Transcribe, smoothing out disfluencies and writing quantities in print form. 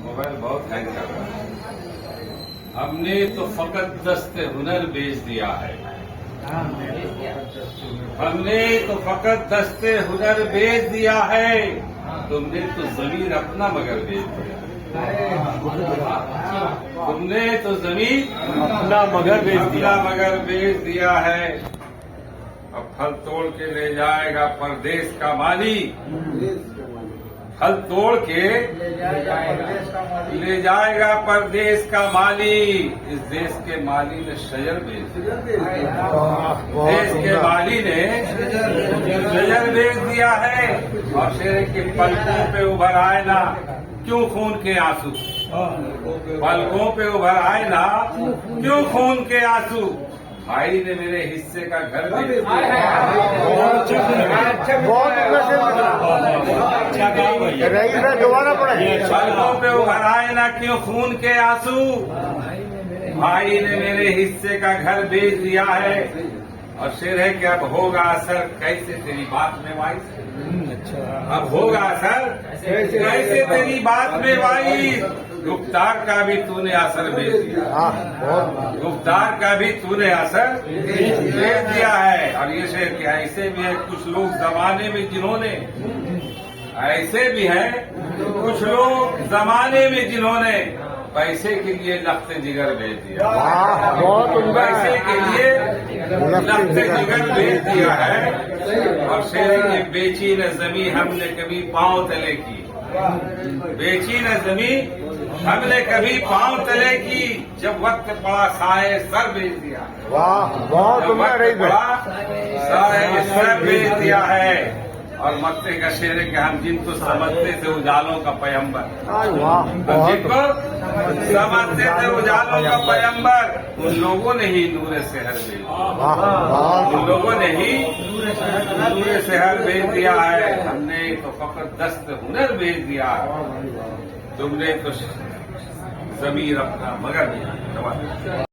Mobile बहुत hang कर रहा है। हमने तो फकत दस्ते हुनर बेच दिया है। हमने तो फकत दस्ते हुनर बेच दिया है। तुमने तो जमीन अपना मगर बेच दिया। तुमने तो जमीन अपना मगर बेच दिया है। अब फल तोड़ के ले जाएगा परदेश का माली। फल तोड़ के ले जाएगा परदेश का माली। इस देश के माली ने शजर बेच दिया। देश के माली ने शजर बेच दिया है। और शेर के पलकों पे उभर आए ना क्यों खून के आंसू। पलकों पे उभर आए ना क्यों खून के आंसू। भाई ने मेरे हिस्से का घर बेच दिया। दोबारा पड़े। पलकों पे उभर आए ना क्यों खून के आंसू। भाई ने मेरे हिस्से का घर बेच दिया है। और शेर है कि अब होगा असर कैसे तेरी बात में वाई। अब होगा असर कैसे तेरी बात में वाई। गुफ्तार का भी तूने असर बेच दिया। गुफ्तार का भी तूने असर बेच दिया है। और ये शेर क्या ऐसे भी है कुछ लोग जमाने में जिन्होंने ऐसे भी हैं कुछ लोग जमाने में जिन्होंने पैसे के लिए लफ्ते जिगर बेच दिया। पैसे के लिए लफ्ते जिगर बेच दिया है। और शेर की बेची न जमी हमने कभी पांव तले की। बेची न जमी हमने कभी पांव तले की। जब वक्त पड़ा साए सर बेच दिया। जब वक्त पड़ा साए सर बेच दिया है। और मक्ते का शेर है कि हम जिनको समझते थे उजालों का पैगंबर। जिनको समझते थे उजालों का पैगंबर उन लोगों ने ही नूरे शहर बेच दिया। उन लोगों ने ही नूरे शहर बेच दिया है। हमने तो फकत दस्त हुनर बेच दिया। तुमने तो जमीर अपना मगर